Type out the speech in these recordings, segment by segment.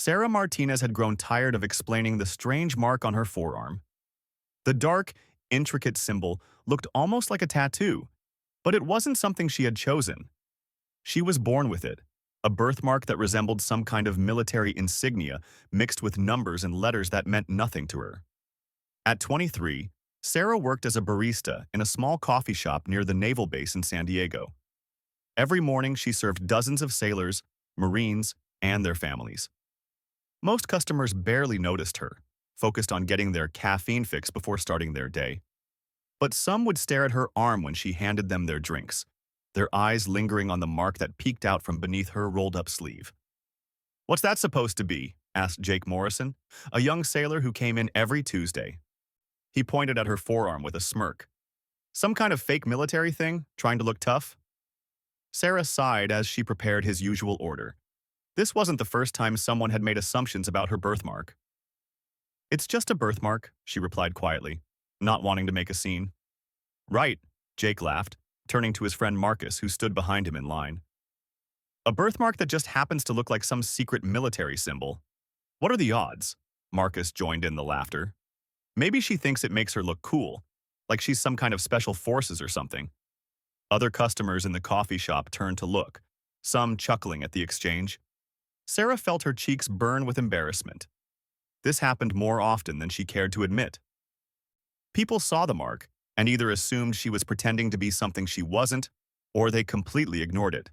Sarah Martinez had grown tired of explaining the strange mark on her forearm. The dark, intricate symbol looked almost like a tattoo, but it wasn't something she had chosen. She was born with it, a birthmark that resembled some kind of military insignia mixed with numbers and letters that meant nothing to her. At 23, Sarah worked as a barista in a small coffee shop near the naval base in San Diego. Every morning, she served dozens of sailors, Marines, and their families. Most customers barely noticed her, focused on getting their caffeine fix before starting their day. But some would stare at her arm when she handed them their drinks, their eyes lingering on the mark that peeked out from beneath her rolled-up sleeve. "What's that supposed to be?" asked Jake Morrison, a young sailor who came in every Tuesday. He pointed at her forearm with a smirk. "Some kind of fake military thing, trying to look tough?" Sarah sighed as she prepared his usual order. This wasn't the first time someone had made assumptions about her birthmark. "It's just a birthmark," she replied quietly, not wanting to make a scene. "Right," Jake laughed, turning to his friend Marcus, who stood behind him in line. "A birthmark that just happens to look like some secret military symbol. What are the odds?" Marcus joined in the laughter. "Maybe she thinks it makes her look cool, like she's some kind of special forces or something." Other customers in the coffee shop turned to look, some chuckling at the exchange. Sarah felt her cheeks burn with embarrassment. This happened more often than she cared to admit. People saw the mark and either assumed she was pretending to be something she wasn't, or they completely ignored it.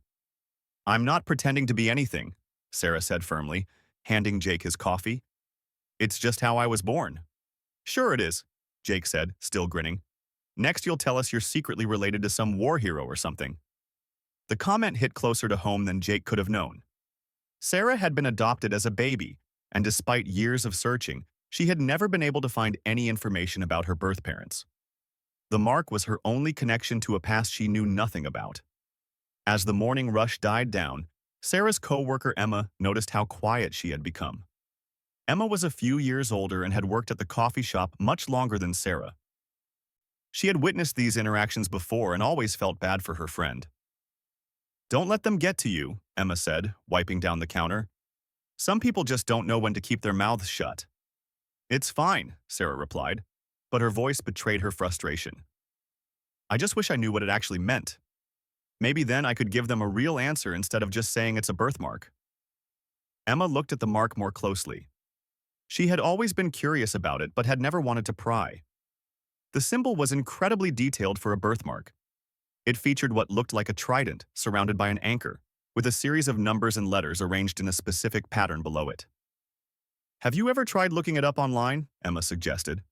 "I'm not pretending to be anything," Sarah said firmly, handing Jake his coffee. "It's just how I was born." "Sure it is," Jake said, still grinning. "Next you'll tell us you're secretly related to some war hero or something." The comment hit closer to home than Jake could have known. Sarah had been adopted as a baby, and despite years of searching, she had never been able to find any information about her birth parents. The mark was her only connection to a past she knew nothing about. As the morning rush died down, Sarah's co-worker Emma noticed how quiet she had become. Emma was a few years older and had worked at the coffee shop much longer than Sarah. She had witnessed these interactions before and always felt bad for her friend. "Don't let them get to you," Emma said, wiping down the counter. "Some people just don't know when to keep their mouths shut." "It's fine," Sarah replied, but her voice betrayed her frustration. "I just wish I knew what it actually meant. Maybe then I could give them a real answer instead of just saying it's a birthmark." Emma looked at the mark more closely. She had always been curious about it but had never wanted to pry. The symbol was incredibly detailed for a birthmark. It featured what looked like a trident surrounded by an anchor, with a series of numbers and letters arranged in a specific pattern below it. "Have you ever tried looking it up online?" Emma suggested.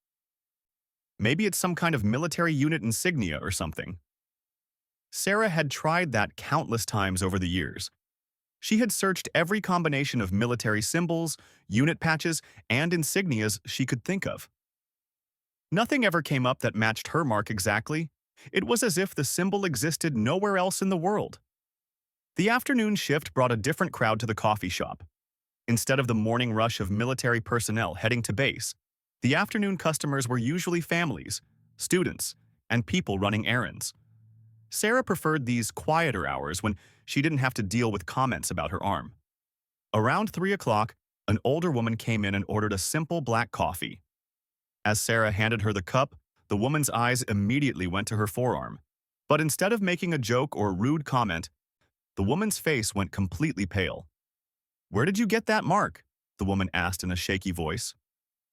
"Maybe it's some kind of military unit insignia or something." Sarah had tried that countless times over the years. She had searched every combination of military symbols, unit patches, and insignias she could think of. Nothing ever came up that matched her mark exactly. It was as if the symbol existed nowhere else in the world. The afternoon shift brought a different crowd to the coffee shop. Instead of the morning rush of military personnel heading to base, the afternoon customers were usually families, students, and people running errands. Sarah preferred these quieter hours when she didn't have to deal with comments about her arm. Around 3 o'clock, an older woman came in and ordered a simple black coffee. As Sarah handed her the cup, the woman's eyes immediately went to her forearm. But instead of making a joke or rude comment, the woman's face went completely pale. "Where did you get that mark?" the woman asked in a shaky voice.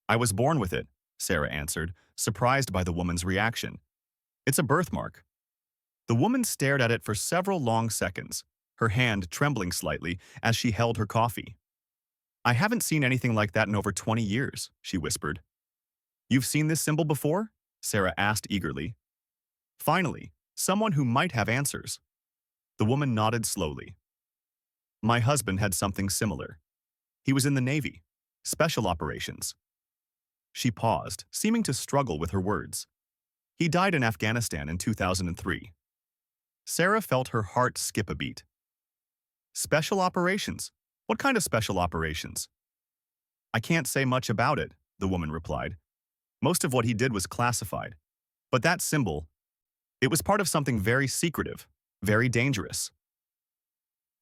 "I was born with it," Sarah answered, surprised by the woman's reaction. "It's a birthmark." The woman stared at it for several long seconds, her hand trembling slightly as she held her coffee. "I haven't seen anything like that in over 20 years, she whispered. "You've seen this symbol before?" Sarah asked eagerly. Finally, someone who might have answers. The woman nodded slowly. "My husband had something similar. He was in the Navy, special operations." She paused, seeming to struggle with her words. "He died in Afghanistan in 2003. Sarah felt her heart skip a beat. "Special operations? What kind of special operations?" "I can't say much about it," the woman replied. "Most of what he did was classified. But that symbol, it was part of something very secretive, very dangerous."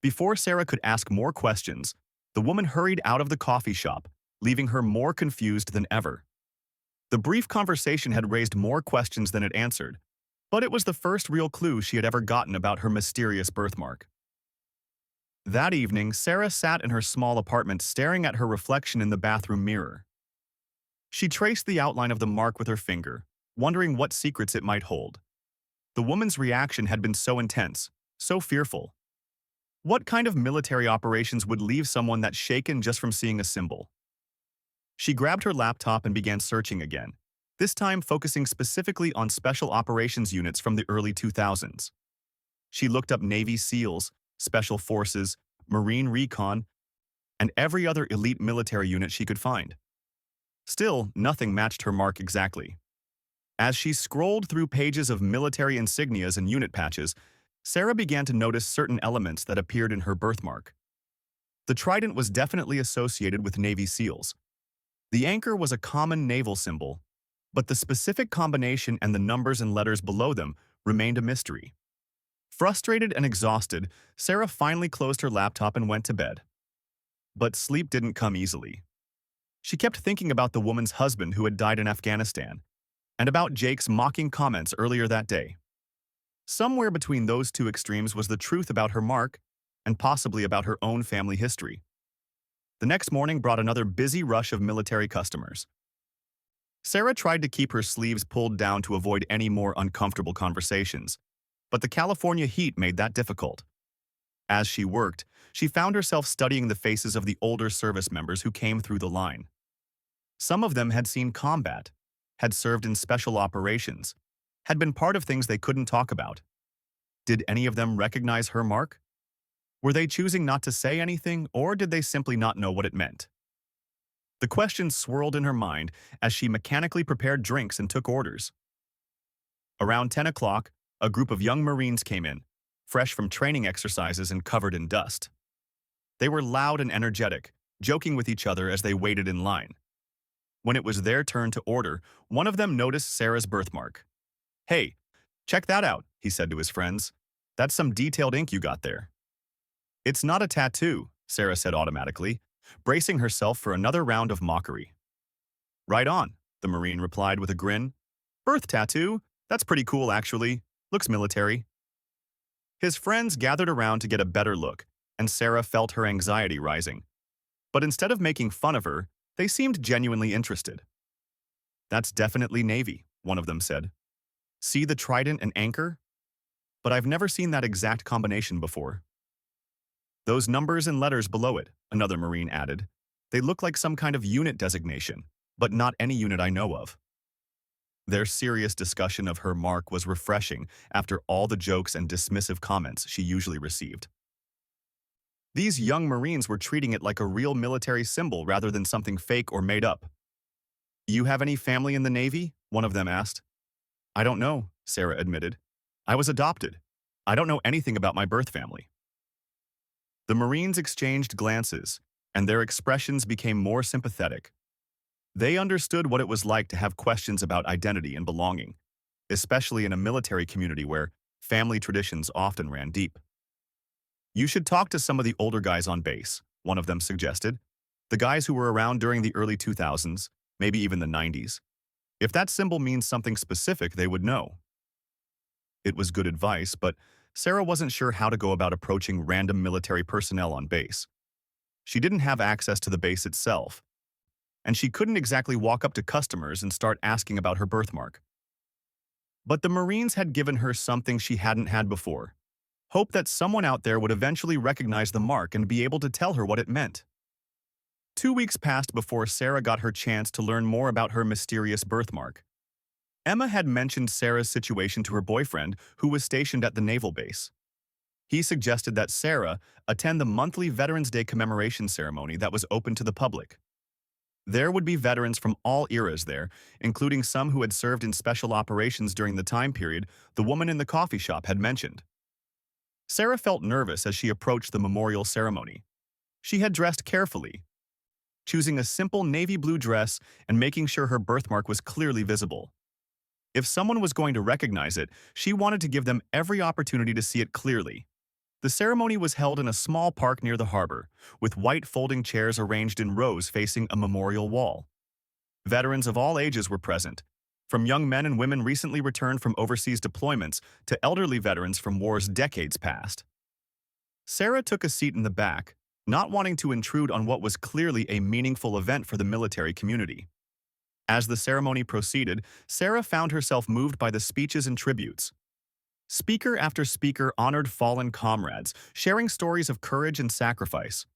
Before Sarah could ask more questions, The woman hurried out of the coffee shop, leaving her more confused than ever. The brief conversation had raised more questions than it answered, but it was the first real clue she had ever gotten about her mysterious birthmark. That evening, Sarah sat in her small apartment staring at her reflection in the bathroom mirror. She traced the outline of the mark with her finger, wondering what secrets it might hold. The woman's reaction had been so intense, so fearful. What kind of military operations would leave someone that shaken just from seeing a symbol? She grabbed her laptop and began searching again, this time focusing specifically on special operations units from the early 2000s. She looked up Navy SEALs, Special Forces, Marine Recon, and every other elite military unit she could find. Still, nothing matched her mark exactly. As she scrolled through pages of military insignias and unit patches, Sarah began to notice certain elements that appeared in her birthmark. The trident was definitely associated with Navy SEALs. The anchor was a common naval symbol, but the specific combination and the numbers and letters below them remained a mystery. Frustrated and exhausted, Sarah finally closed her laptop and went to bed. But sleep didn't come easily. She kept thinking about the woman's husband who had died in Afghanistan, and about Jake's mocking comments earlier that day. Somewhere between those two extremes was the truth about her mark, and possibly about her own family history. The next morning brought another busy rush of military customers. Sarah tried to keep her sleeves pulled down to avoid any more uncomfortable conversations, but the California heat made that difficult. As she worked, she found herself studying the faces of the older service members who came through the line. Some of them had seen combat, had served in special operations, had been part of things they couldn't talk about. Did any of them recognize her mark? Were they choosing not to say anything, or did they simply not know what it meant? The questions swirled in her mind as she mechanically prepared drinks and took orders. Around 10 o'clock, a group of young Marines came in, fresh from training exercises and covered in dust. They were loud and energetic, joking with each other as they waited in line. When it was their turn to order, one of them noticed Sarah's birthmark. "Hey, check that out," he said to his friends. "That's some detailed ink you got there." "It's not a tattoo," Sarah said automatically, bracing herself for another round of mockery. "Right on," the Marine replied with a grin. "Birth tattoo? That's pretty cool, actually. Looks military." His friends gathered around to get a better look, and Sarah felt her anxiety rising. But instead of making fun of her, they seemed genuinely interested. "That's definitely Navy," one of them said. "See the trident and anchor? But I've never seen that exact combination before." "Those numbers and letters below it," another Marine added. "They look like some kind of unit designation, but not any unit I know of." Their serious discussion of her mark was refreshing after all the jokes and dismissive comments she usually received. These young Marines were treating it like a real military symbol rather than something fake or made up. "You have any family in the Navy?" one of them asked. "I don't know," Sarah admitted. "I was adopted. I don't know anything about my birth family." The Marines exchanged glances, and their expressions became more sympathetic. They understood what it was like to have questions about identity and belonging, especially in a military community where family traditions often ran deep. "You should talk to some of the older guys on base," one of them suggested. "The guys who were around during the early 2000s, maybe even the 90s. If that symbol means something specific, they would know." It was good advice, but Sarah wasn't sure how to go about approaching random military personnel on base. She didn't have access to the base itself, and she couldn't exactly walk up to customers and start asking about her birthmark. But the Marines had given her something she hadn't had before: hope that someone out there would eventually recognize the mark and be able to tell her what it meant. 2 weeks passed before Sarah got her chance to learn more about her mysterious birthmark. Emma had mentioned Sarah's situation to her boyfriend, who was stationed at the naval base. He suggested that Sarah attend the monthly Veterans Day commemoration ceremony that was open to the public. There would be veterans from all eras there, including some who had served in special operations during the time period the woman in the coffee shop had mentioned. Sarah felt nervous as she approached the memorial ceremony. She had dressed carefully, choosing a simple navy blue dress and making sure her birthmark was clearly visible. If someone was going to recognize it, she wanted to give them every opportunity to see it clearly. The ceremony was held in a small park near the harbor, with white folding chairs arranged in rows facing a memorial wall. Veterans of all ages were present, from young men and women recently returned from overseas deployments to elderly veterans from wars decades past. Sarah took a seat in the back, not wanting to intrude on what was clearly a meaningful event for the military community. As the ceremony proceeded, Sarah found herself moved by the speeches and tributes. Speaker after speaker honored fallen comrades, sharing stories of courage and sacrifice.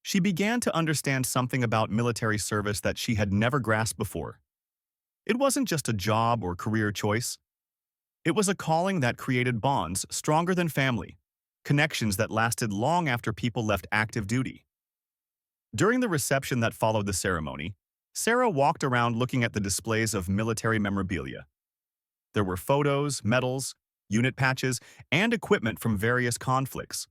She began to understand something about military service that she had never grasped before. It wasn't just a job or career choice. It was a calling that created bonds stronger than family, connections that lasted long after people left active duty. During the reception that followed the ceremony, Sarah walked around looking at the displays of military memorabilia. There were photos, medals, unit patches, and equipment from various conflicts.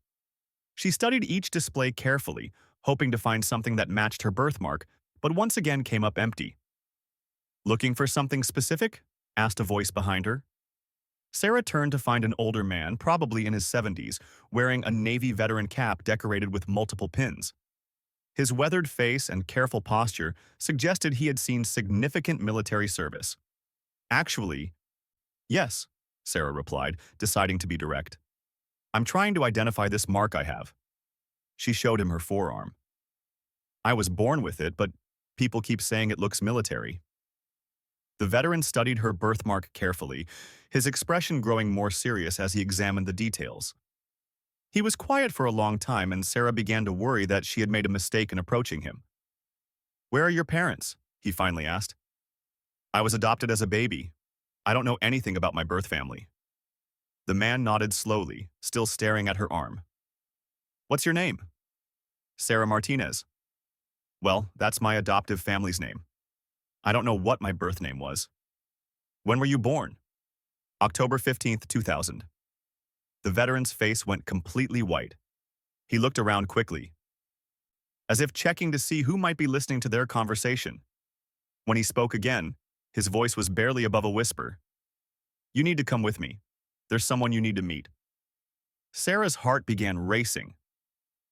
She studied each display carefully, hoping to find something that matched her birthmark, but once again came up empty. "Looking for something specific?" asked a voice behind her. Sarah turned to find an older man, probably in his 70s, wearing a Navy veteran cap decorated with multiple pins. His weathered face and careful posture suggested he had seen significant military service. "Actually, yes," Sarah replied, deciding to be direct. "I'm trying to identify this mark I have." She showed him her forearm. "I was born with it, but people keep saying it looks military." The veteran studied her birthmark carefully, his expression growing more serious as he examined the details. He was quiet for a long time, and Sarah began to worry that she had made a mistake in approaching him. "Where are your parents?" he finally asked. "I was adopted as a baby. I don't know anything about my birth family." The man nodded slowly, still staring at her arm. "What's your name?" "Sarah Martinez." "Well, that's my adoptive family's name. I don't know what my birth name was." "When were you born?" "October 15th, 2000. The veteran's face went completely white. He looked around quickly, as if checking to see who might be listening to their conversation. When he spoke again, his voice was barely above a whisper. "You need to come with me. There's someone you need to meet." Sarah's heart began racing.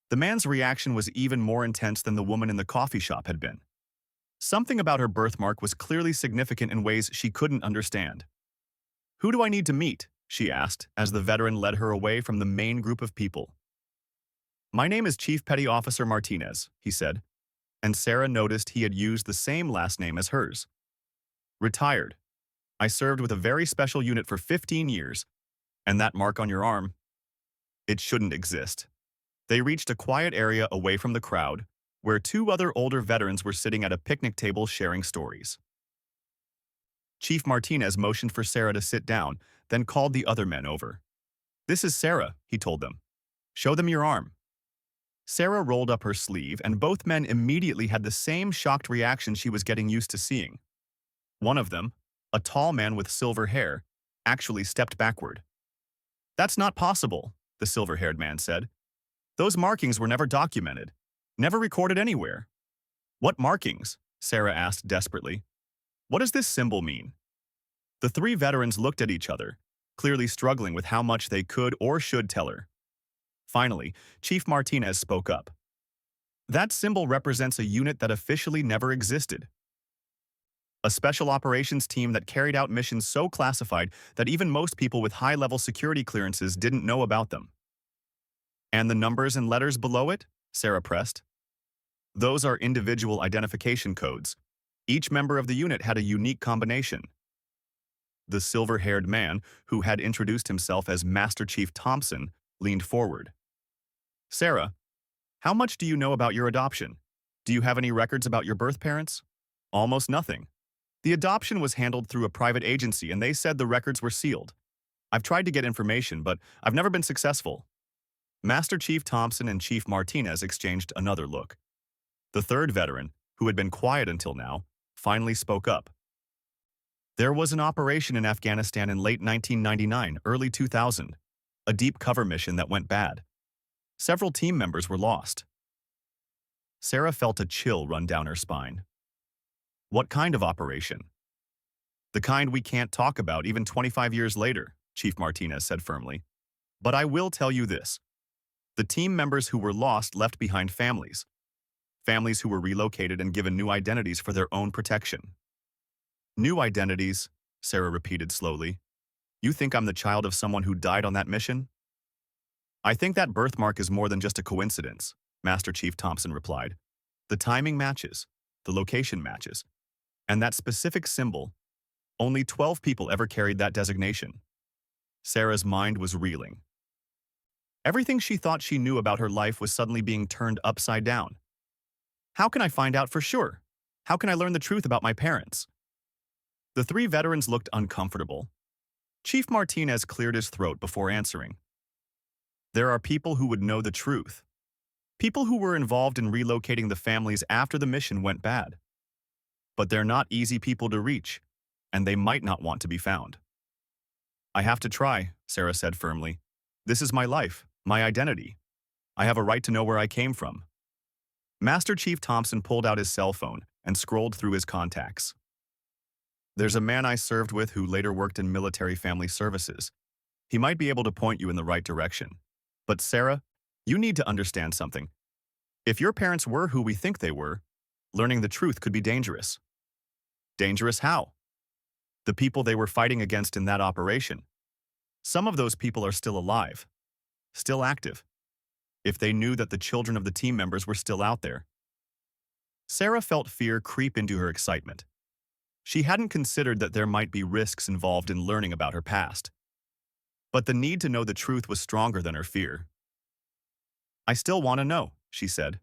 The man's reaction was even more intense than the woman in the coffee shop had been. Something about her birthmark was clearly significant in ways she couldn't understand. "Who do I need to meet?" she asked, as the veteran led her away from the main group of people. "My name is Chief Petty Officer Martinez," he said, and Sarah noticed he had used the same last name as hers. "Retired. I served with a very special unit for 15 years, and that mark on your arm, it shouldn't exist." They reached a quiet area away from the crowd, where two other older veterans were sitting at a picnic table sharing stories. Chief Martinez motioned for Sarah to sit down, then called the other men over. "This is Sarah," he told them. "Show them your arm." Sarah rolled up her sleeve, and both men immediately had the same shocked reaction she was getting used to seeing. One of them, a tall man with silver hair, actually stepped backward. "That's not possible," the silver-haired man said. "Those markings were never documented, never recorded anywhere." "What markings?" Sarah asked desperately. "What does this symbol mean?" The three veterans looked at each other, clearly struggling with how much they could or should tell her. Finally, Chief Martinez spoke up. "That symbol represents a unit that officially never existed. A special operations team that carried out missions so classified that even most people with high-level security clearances didn't know about them." "And the numbers and letters below it?" Sarah pressed. "Those are individual identification codes. Each member of the unit had a unique combination." The silver-haired man, who had introduced himself as Master Chief Thompson, leaned forward. "Sarah, how much do you know about your adoption? Do you have any records about your birth parents?" "Almost nothing. The adoption was handled through a private agency, and they said the records were sealed. I've tried to get information, but I've never been successful." Master Chief Thompson and Chief Martinez exchanged another look. The third veteran, who had been quiet until now, finally spoke up. "There was an operation in Afghanistan in late 1999, early 2000, a deep cover mission that went bad. Several team members were lost." Sarah felt a chill run down her spine. "What kind of operation?" "The kind we can't talk about even 25 years later," Chief Martinez said firmly. But I will tell you this. The team members who were lost left behind families. Families who were relocated and given new identities for their own protection. New identities, Sarah repeated slowly. You think I'm the child of someone who died on that mission? I think that birthmark is more than just a coincidence, Master Chief Thompson replied. The timing matches, the location matches, and that specific symbol, only 12 people ever carried that designation. Sarah's mind was reeling. Everything she thought she knew about her life was suddenly being turned upside down. How can I find out for sure? How can I learn the truth about my parents? The three veterans looked uncomfortable. Chief Martinez cleared his throat before answering. There are people who would know the truth. People who were involved in relocating the families after the mission went bad. But they're not easy people to reach, and they might not want to be found. I have to try, Sarah said firmly. This is my life, my identity. I have a right to know where I came from. Master Chief Thompson pulled out his cell phone and scrolled through his contacts. There's a man I served with who later worked in military family services. He might be able to point you in the right direction. But Sarah, you need to understand something. If your parents were who we think they were, learning the truth could be dangerous. Dangerous how? The people they were fighting against in that operation. Some of those people are still alive, still active. If they knew that the children of the team members were still out there. Sarah felt fear creep into her excitement. She hadn't considered that there might be risks involved in learning about her past. But the need to know the truth was stronger than her fear. I still want to know, she said.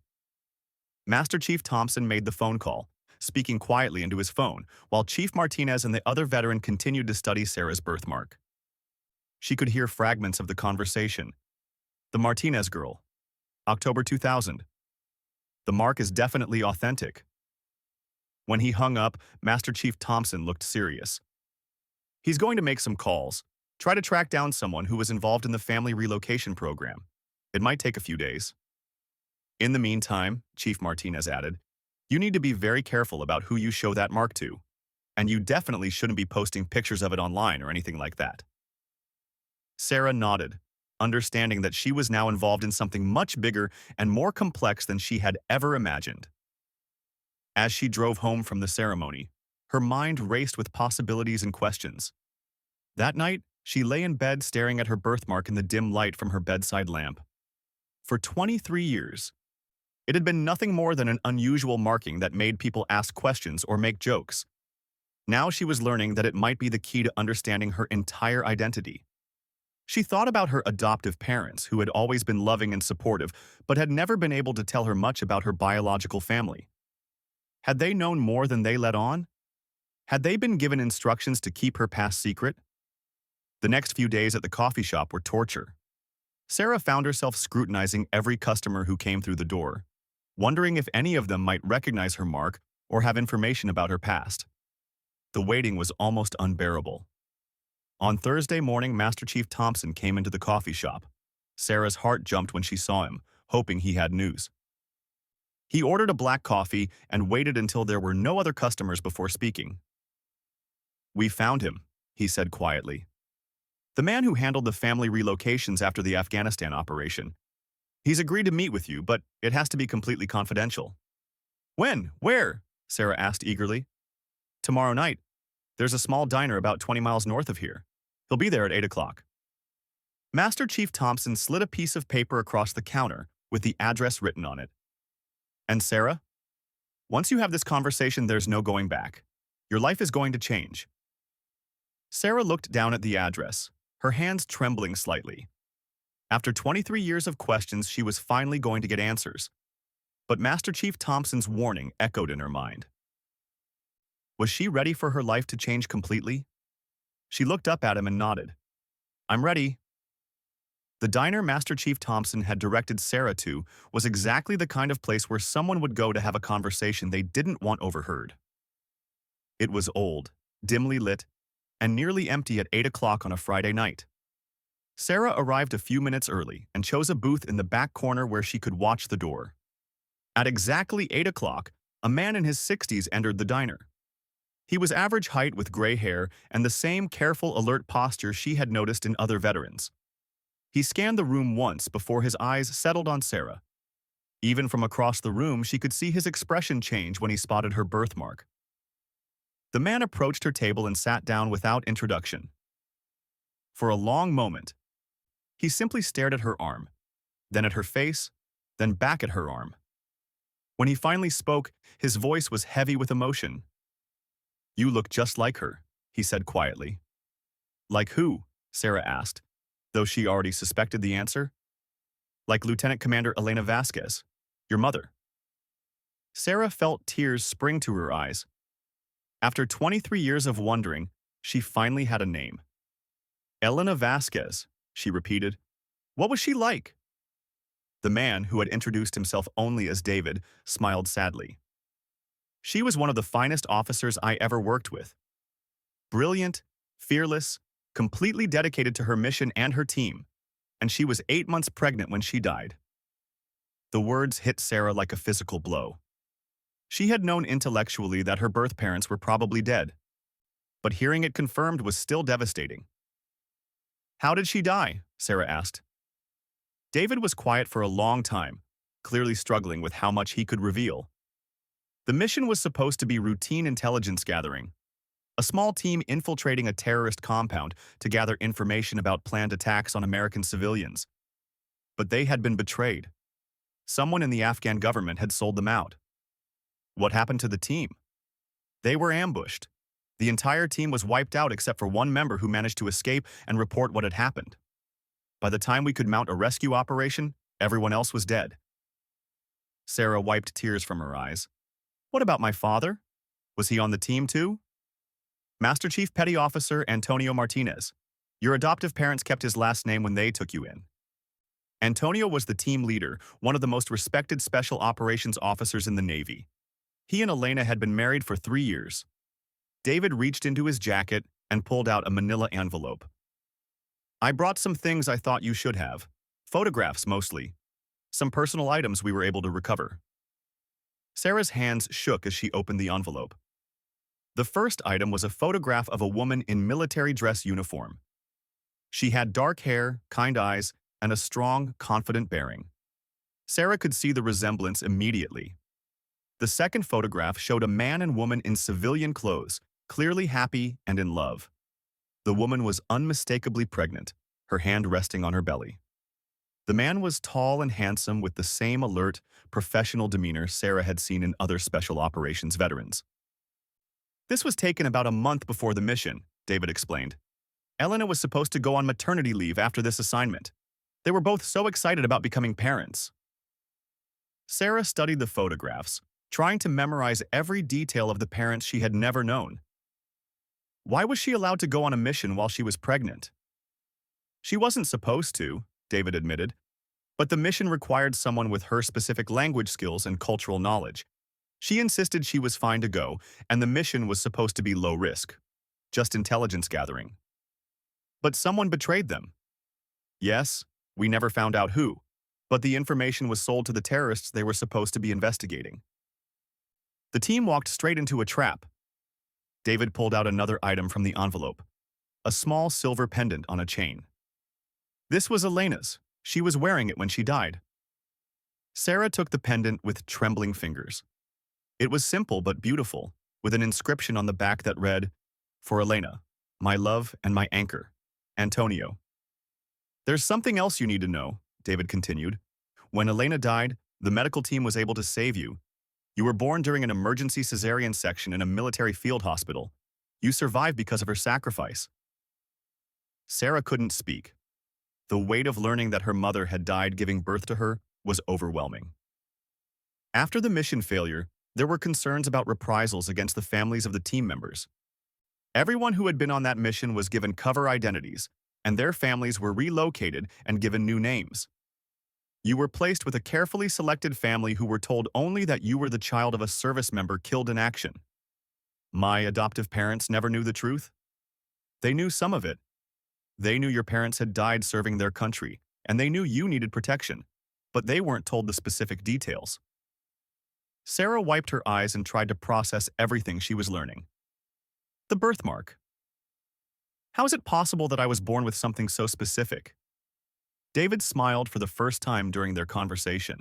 Master Chief Thompson made the phone call, speaking quietly into his phone, while Chief Martinez and the other veteran continued to study Sarah's birthmark. She could hear fragments of the conversation. The Martinez girl. October 2000. The mark is definitely authentic. When he hung up, Master Chief Thompson looked serious. He's going to make some calls, try to track down someone who was involved in the family relocation program. It might take a few days. In the meantime, Chief Martinez added, you need to be very careful about who you show that mark to, and you definitely shouldn't be posting pictures of it online or anything like that. Sarah nodded, understanding that she was now involved in something much bigger and more complex than she had ever imagined. As she drove home from the ceremony, her mind raced with possibilities and questions. That night, she lay in bed staring at her birthmark in the dim light from her bedside lamp. For 23 years, it had been nothing more than an unusual marking that made people ask questions or make jokes. Now she was learning that it might be the key to understanding her entire identity. She thought about her adoptive parents, who had always been loving and supportive, but had never been able to tell her much about her biological family. Had they known more than they let on? Had they been given instructions to keep her past secret? The next few days at the coffee shop were torture. Sarah found herself scrutinizing every customer who came through the door, wondering if any of them might recognize her mark or have information about her past. The waiting was almost unbearable. On Thursday morning, Master Chief Thompson came into the coffee shop. Sarah's heart jumped when she saw him, hoping he had news. He ordered a black coffee and waited until there were no other customers before speaking. We found him, he said quietly. The man who handled the family relocations after the Afghanistan operation. He's agreed to meet with you, but it has to be completely confidential. When? Where? Sarah asked eagerly. Tomorrow night. There's a small diner about 20 miles north of here. He'll be there at 8 o'clock. Master Chief Thompson slid a piece of paper across the counter with the address written on it. And Sarah? Once you have this conversation, there's no going back. Your life is going to change. Sarah looked down at the address, her hands trembling slightly. After 23 years of questions, she was finally going to get answers. But Master Chief Thompson's warning echoed in her mind. Was she ready for her life to change completely? She looked up at him and nodded. I'm ready. The diner Master Chief Thompson had directed Sarah to was exactly the kind of place where someone would go to have a conversation they didn't want overheard. It was old, dimly lit, and nearly empty at 8 o'clock on a Friday night. Sarah arrived a few minutes early and chose a booth in the back corner where she could watch the door. At exactly 8 o'clock, a man in his 60s entered the diner. He was average height with gray hair and the same careful, alert posture she had noticed in other veterans. He scanned the room once before his eyes settled on Sarah. Even from across the room, she could see his expression change when he spotted her birthmark. The man approached her table and sat down without introduction. For a long moment, he simply stared at her arm, then at her face, then back at her arm. When he finally spoke, his voice was heavy with emotion. "You look just like her," he said quietly. "Like who?" Sarah asked, though she already suspected the answer. "Like Lieutenant Commander Elena Vasquez, your mother." Sarah felt tears spring to her eyes. After 23 years of wondering, she finally had a name. "Elena Vasquez," she repeated. "What was she like?" The man, who had introduced himself only as David, smiled sadly. "She was one of the finest officers I ever worked with. Brilliant, fearless, completely dedicated to her mission and her team, and she was 8 months pregnant when she died." The words hit Sarah like a physical blow. She had known intellectually that her birth parents were probably dead, but hearing it confirmed was still devastating. "How did she die?" Sarah asked. David was quiet for a long time, clearly struggling with how much he could reveal. The mission was supposed to be routine intelligence gathering, a small team infiltrating a terrorist compound to gather information about planned attacks on American civilians. But they had been betrayed. Someone in the Afghan government had sold them out. What happened to the team? They were ambushed. The entire team was wiped out except for one member who managed to escape and report what had happened. By the time we could mount a rescue operation, everyone else was dead. Sarah wiped tears from her eyes. "What about my father? Was he on the team too?" "Master Chief Petty Officer Antonio Martinez. Your adoptive parents kept his last name when they took you in." Antonio was the team leader, one of the most respected special operations officers in the Navy. He and Elena had been married for 3 years. David reached into his jacket and pulled out a manila envelope. "I brought some things I thought you should have. Photographs, mostly. Some personal items we were able to recover." Sarah's hands shook as she opened the envelope. The first item was a photograph of a woman in military dress uniform. She had dark hair, kind eyes, and a strong, confident bearing. Sarah could see the resemblance immediately. The second photograph showed a man and woman in civilian clothes, clearly happy and in love. The woman was unmistakably pregnant, her hand resting on her belly. The man was tall and handsome with the same alert, professional demeanor Sarah had seen in other special operations veterans. "This was taken about a month before the mission," David explained. "Elena was supposed to go on maternity leave after this assignment. They were both so excited about becoming parents." Sarah studied the photographs, trying to memorize every detail of the parents she had never known. Why was she allowed to go on a mission while she was pregnant? "She wasn't supposed to," David admitted, "but the mission required someone with her specific language skills and cultural knowledge. She insisted she was fine to go, and the mission was supposed to be low risk, just intelligence gathering. But someone betrayed them. Yes, we never found out who, but the information was sold to the terrorists they were supposed to be investigating. The team walked straight into a trap." David pulled out another item from the envelope, a small silver pendant on a chain. "This was Elena's. She was wearing it when she died." Sarah took the pendant with trembling fingers. It was simple but beautiful, with an inscription on the back that read, "For Elena, my love and my anchor, Antonio." "There's something else you need to know," David continued. "When Elena died, the medical team was able to save you. You were born during an emergency cesarean section in a military field hospital. You survived because of her sacrifice." Sarah couldn't speak. The weight of learning that her mother had died giving birth to her was overwhelming. After the mission failure, there were concerns about reprisals against the families of the team members. Everyone who had been on that mission was given cover identities, and their families were relocated and given new names. You were placed with a carefully selected family who were told only that you were the child of a service member killed in action. My adoptive parents never knew the truth. They knew some of it. They knew your parents had died serving their country, and they knew you needed protection, but they weren't told the specific details. Sarah wiped her eyes and tried to process everything she was learning. The birthmark. How is it possible that I was born with something so specific? David smiled for the first time during their conversation.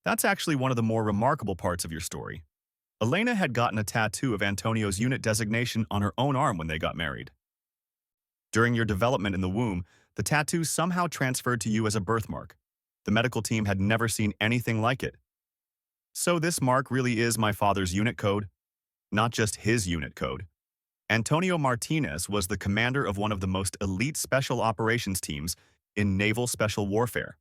That's actually one of the more remarkable parts of your story. Elena had gotten a tattoo of Antonio's unit designation on her own arm when they got married. During your development in the womb, the tattoo somehow transferred to you as a birthmark. The medical team had never seen anything like it. So this mark really is my father's unit code, not just his unit code. Antonio Martinez was the commander of one of the most elite special operations teams in naval special warfare.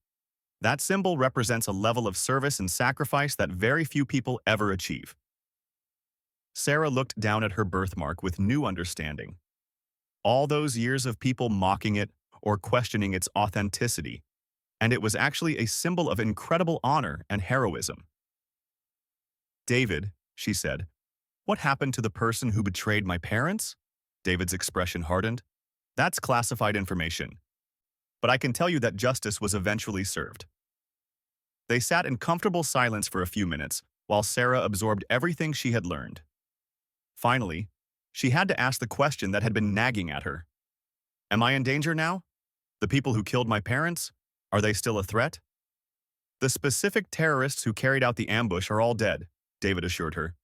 That symbol represents a level of service and sacrifice that very few people ever achieve. Sarah looked down at her birthmark with new understanding. All those years of people mocking it or questioning its authenticity, and it was actually a symbol of incredible honor and heroism. David, she said, what happened to the person who betrayed my parents? David's expression hardened. That's classified information. But I can tell you that justice was eventually served. They sat in comfortable silence for a few minutes, while Sarah absorbed everything she had learned. Finally, she had to ask the question that had been nagging at her. Am I in danger now? The people who killed my parents? Are they still a threat? The specific terrorists who carried out the ambush are all dead, David assured her.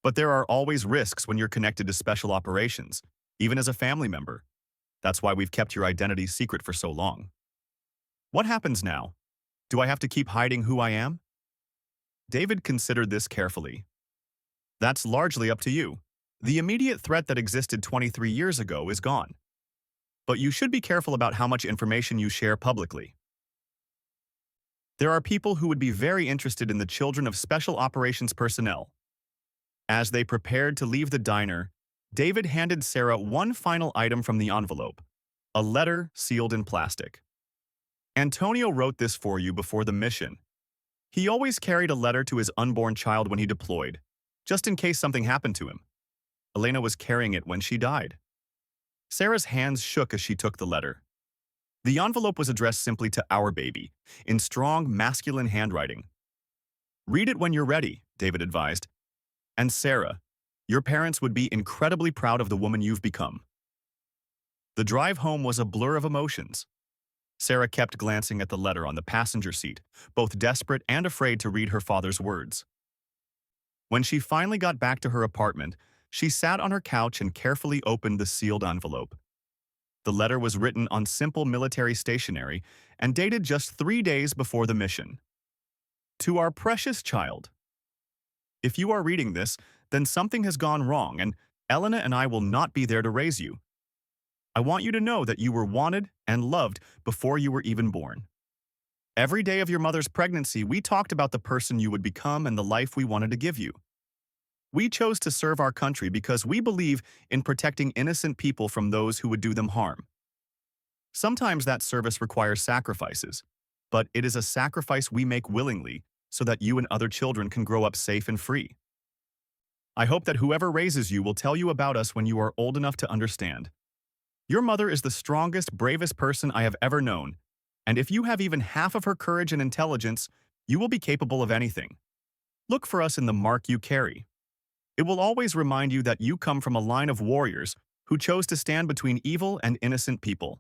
But there are always risks when you're connected to special operations, even as a family member. That's why we've kept your identity secret for so long. What happens now? Do I have to keep hiding who I am? David considered this carefully. That's largely up to you. The immediate threat that existed 23 years ago is gone. But you should be careful about how much information you share publicly. There are people who would be very interested in the children of special operations personnel. As they prepared to leave the diner, David handed Sarah one final item from the envelope, a letter sealed in plastic. Antonio wrote this for you before the mission. He always carried a letter to his unborn child when he deployed, just in case something happened to him. Elena was carrying it when she died. Sarah's hands shook as she took the letter. The envelope was addressed simply to our baby, in strong, masculine handwriting. Read it when you're ready, David advised. And Sarah, your parents would be incredibly proud of the woman you've become. The drive home was a blur of emotions. Sarah kept glancing at the letter on the passenger seat, both desperate and afraid to read her father's words. When she finally got back to her apartment, she sat on her couch and carefully opened the sealed envelope. The letter was written on simple military stationery and dated just 3 days before the mission. To our precious child. If you are reading this, then something has gone wrong, and Elena and I will not be there to raise you. I want you to know that you were wanted and loved before you were even born. Every day of your mother's pregnancy, we talked about the person you would become and the life we wanted to give you. We chose to serve our country because we believe in protecting innocent people from those who would do them harm. Sometimes that service requires sacrifices, but it is a sacrifice we make willingly so that you and other children can grow up safe and free. I hope that whoever raises you will tell you about us when you are old enough to understand. Your mother is the strongest, bravest person I have ever known, and if you have even half of her courage and intelligence, you will be capable of anything. Look for us in the mark you carry. It will always remind you that you come from a line of warriors who chose to stand between evil and innocent people.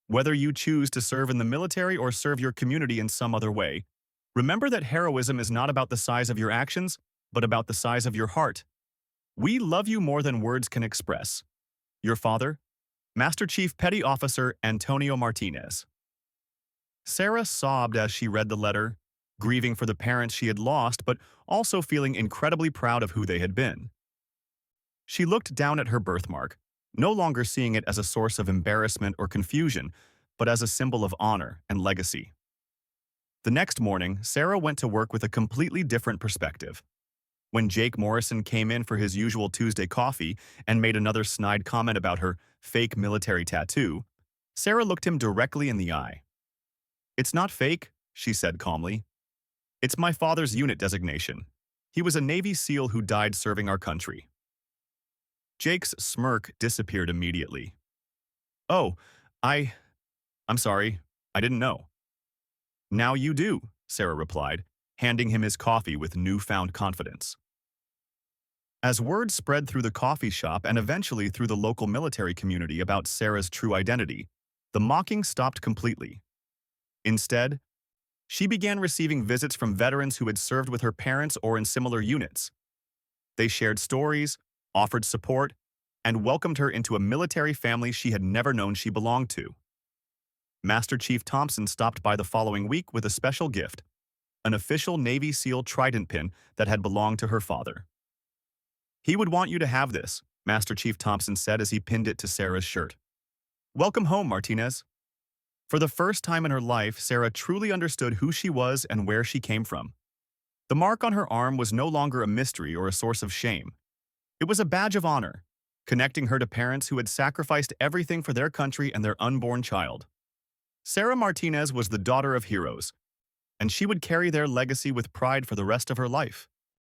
Whether you choose to serve in the military or serve your community in some other way, remember that heroism is not about the size of your actions, but about the size of your heart. We love you more than words can express. Your father, Master Chief Petty Officer Antonio Martinez. Sarah sobbed as she read the letter, grieving for the parents she had lost, but also feeling incredibly proud of who they had been. She looked down at her birthmark, no longer seeing it as a source of embarrassment or confusion, but as a symbol of honor and legacy. The next morning, Sarah went to work with a completely different perspective. When Jake Morrison came in for his usual Tuesday coffee and made another snide comment about her fake military tattoo, Sarah looked him directly in the eye. "It's not fake," she said calmly. "It's my father's unit designation. He was a Navy SEAL who died serving our country." Jake's smirk disappeared immediately. "Oh, I'm sorry. I didn't know." "Now you do," Sarah replied, handing him his coffee with newfound confidence. As word spread through the coffee shop and eventually through the local military community about Sarah's true identity, the mocking stopped completely. Instead, she began receiving visits from veterans who had served with her parents or in similar units. They shared stories, offered support, and welcomed her into a military family she had never known she belonged to. Master Chief Thompson stopped by the following week with a special gift, an official Navy SEAL trident pin that had belonged to her father. "He would want you to have this," Master Chief Thompson said as he pinned it to Sarah's shirt. "Welcome home, Martinez." For the first time in her life, Sarah truly understood who she was and where she came from. The mark on her arm was no longer a mystery or a source of shame. It was a badge of honor, connecting her to parents who had sacrificed everything for their country and their unborn child. Sarah Martinez was the daughter of heroes, and she would carry their legacy with pride for the rest of her life.